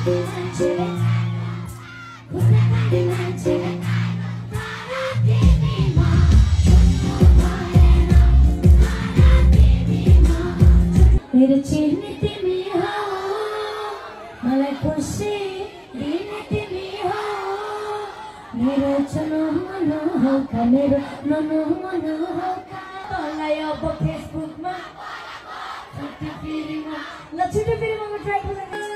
मेरो चिन्ने तिमी हो मलाई खुसी दिने तिमी हो मेरो चुनु मनु हो का मेरो मनु मनु हो का तँलाई अब फेसबुकमा छुट्टी फेरिमा ट्राई गर्नु